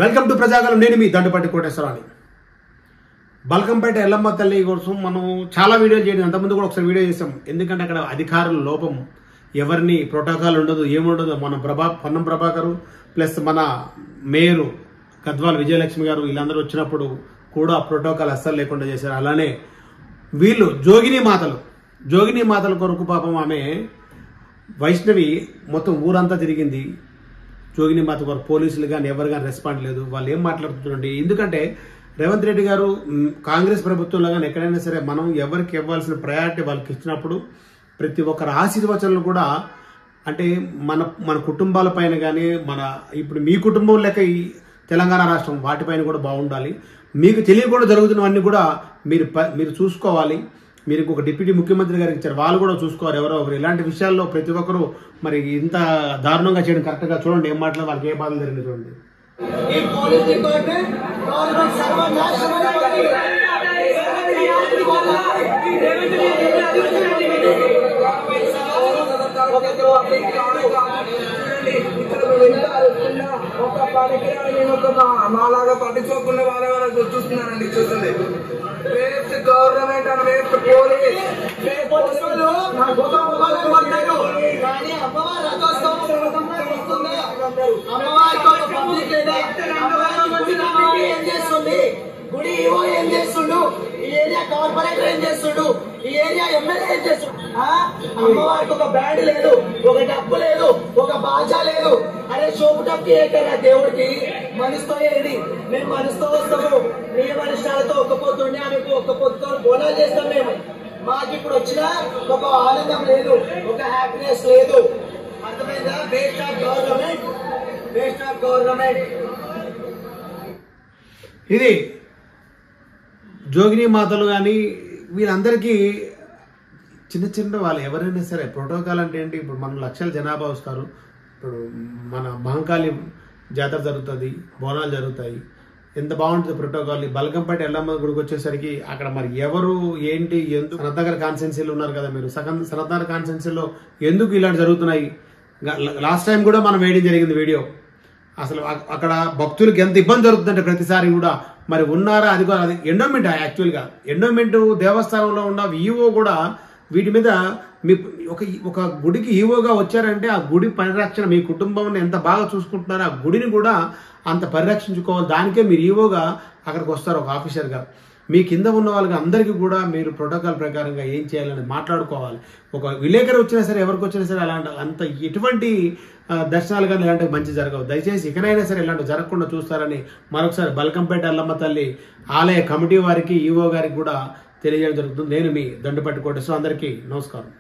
Welcome to Prajagalam. నేను మీ దండుపాటి కోటేశ్వరాని. బల్కంపేట ఎల్లమ్మ తల్లి కోసం మనం చాలా వీడియోలు చేయడం, అంతకుముందు కూడా ఒకసారి వీడియో చేసాం. ఎందుకంటే అక్కడ అధికారుల లోపం, ఎవరిని ప్రోటోకాల్ ఉండదు, ఏముండదు. మన పొన్నం ప్రభాకరు ప్లస్ మన మేయరు గద్వాల్ విజయలక్ష్మి గారు వీళ్ళందరూ వచ్చినప్పుడు కూడా ప్రోటోకాల్ అస్సలు లేకుండా చేశారు. అలానే వీళ్ళు జోగిని మాతల కొరకు పాపం ఆమె వైష్ణవి మొత్తం ఊరంతా తిరిగింది. జోగిని మాత గారు పోలీసులు కానీ ఎవరు కానీ రెస్పాండ్ లేదు. వాళ్ళు ఏం మాట్లాడుతుందండి, ఎందుకంటే రేవంత్ రెడ్డి గారు కాంగ్రెస్ ప్రభుత్వంలో కానీ ఎక్కడైనా సరే మనం ఎవరికి ఇవ్వాల్సిన ప్రయారిటీ వాళ్ళకి ఇచ్చినప్పుడు ప్రతి ఒక్కరి ఆశీర్వచనలు కూడా అంటే మన కుటుంబాల పైన కానీ ఇప్పుడు మీ కుటుంబం లెక్క ఈ తెలంగాణ రాష్ట్రం వాటిపైన కూడా బాగుండాలి. మీకు తెలియకుండా జరుగుతున్నవన్నీ కూడా మీరు చూసుకోవాలి. మీరు ఇంకొక డిప్యూటీ ముఖ్యమంత్రి గారికి ఇచ్చారు, వాళ్ళు కూడా చూసుకోవాలి. ఎవరెవరు ఇలాంటి విషయాల్లో ప్రతి ఒక్కరు మరి ఇంత దారుణంగా చేయడం కరెక్ట్గా చూడండి. ఏం మాట్లాడాలి, వాళ్ళకి ఏ బాధలు జరిగింది చూడండి. మాలాగా పట్టించుకోకుండా వాళ్ళ చూస్తున్నానండి. చూస్తుంది waste government and waste police. గుడి ఈవో ఏం చేస్తుండు, ఈ ఏరియా కార్పొరేటర్ ఏం చేస్తుండు, ఈ ఏరియా ఎమ్మెల్యే ఏం చేస్తుండు. అమ్మవారికి ఒక బ్యాండ్ లేదు, ఒక డబ్బు లేదు, ఒక బాజా లేదు. అరే షోపు డబ్బు ఏంటారా దేవుడికి? మనసుతో ఏది? మేము మనసుతో వస్తాము. మీ మనుషాలతో ఒక్క పొద్దుండి ఆమెకు ఒక్క పొద్దుతో బోనాలు చేస్తాం. మేము మాకు ఇప్పుడు వచ్చిన ఒక ఆనందం లేదు, ఒక హ్యాపీనెస్ లేదు. అర్థమైందా? Waste of government, waste of government. ఇది జోగిని మాతలు కానీ వీళ్ళందరికీ చిన్న వాళ్ళు ఎవరైనా సరే ప్రోటోకాల్ అంటే ఏంటి? ఇప్పుడు మనం లక్షల జనాభా వస్తారు. ఇప్పుడు మన మహంకాళి జాతర జరుగుతుంది, బోనాలు జరుగుతాయి, ఎంత బాగుంటుంది ప్రోటోకాల్. బల్కంపేట ఎల్లమ్మ గుడికి వచ్చేసరికి అక్కడ మరి ఎవరు ఏంటి ఎందుకు సనత్నగర్ కాన్స్టెన్సీలో ఉన్నారు కదా మీరు, సనత్నగర్ కాన్స్టెన్సీలో ఎందుకు ఇలాంటి జరుగుతున్నాయి? లాస్ట్ టైం కూడా మనం వేయడం జరిగింది వీడియో. అసలు అక్కడ భక్తులకు ఎంత ఇబ్బంది జరుగుతుందంటే ప్రతిసారి కూడా మరి ఉన్నారా? అది కూడా అది ఎండోమెంట్. యాక్చువల్గా ఎండోమెంట్ దేవస్థానంలో ఉన్న ఈవో కూడా వీటి మీద మీ ఒక గుడికి ఈవోగా వచ్చారంటే ఆ గుడి పరిరక్షణ, మీ కుటుంబాన్ని ఎంత బాగా చూసుకుంటున్నారో ఆ గుడిని కూడా అంత పరిరక్షించుకోవాలి. దానికే మీరు ఈవోగా అక్కడికి వస్తారు ఒక ఆఫీసర్గా. మీ కింద ఉన్న వాళ్ళకి అందరికీ కూడా మీరు ప్రోటోకాల్ ప్రకారంగా ఏం చేయాలని మాట్లాడుకోవాలి. ఒక విలేకరు వచ్చినా సరే ఎవరికి వచ్చినా సరే అంత ఎటువంటి దర్శనాలు కానీ ఇలాంటివి మంచి జరగవు. దయచేసి ఇకనైనా సరే ఇలాంటివి జరగకుండా చూస్తారని మరొకసారి బల్కంపేట ఎల్లమ్మ తల్లి ఆలయ కమిటీ వారికి ఈవో గారికి కూడా తెలియజేయడం జరుగుతుంది. నేను మీ దండుపాటి కోటేశ్వర. అందరికీ నమస్కారం.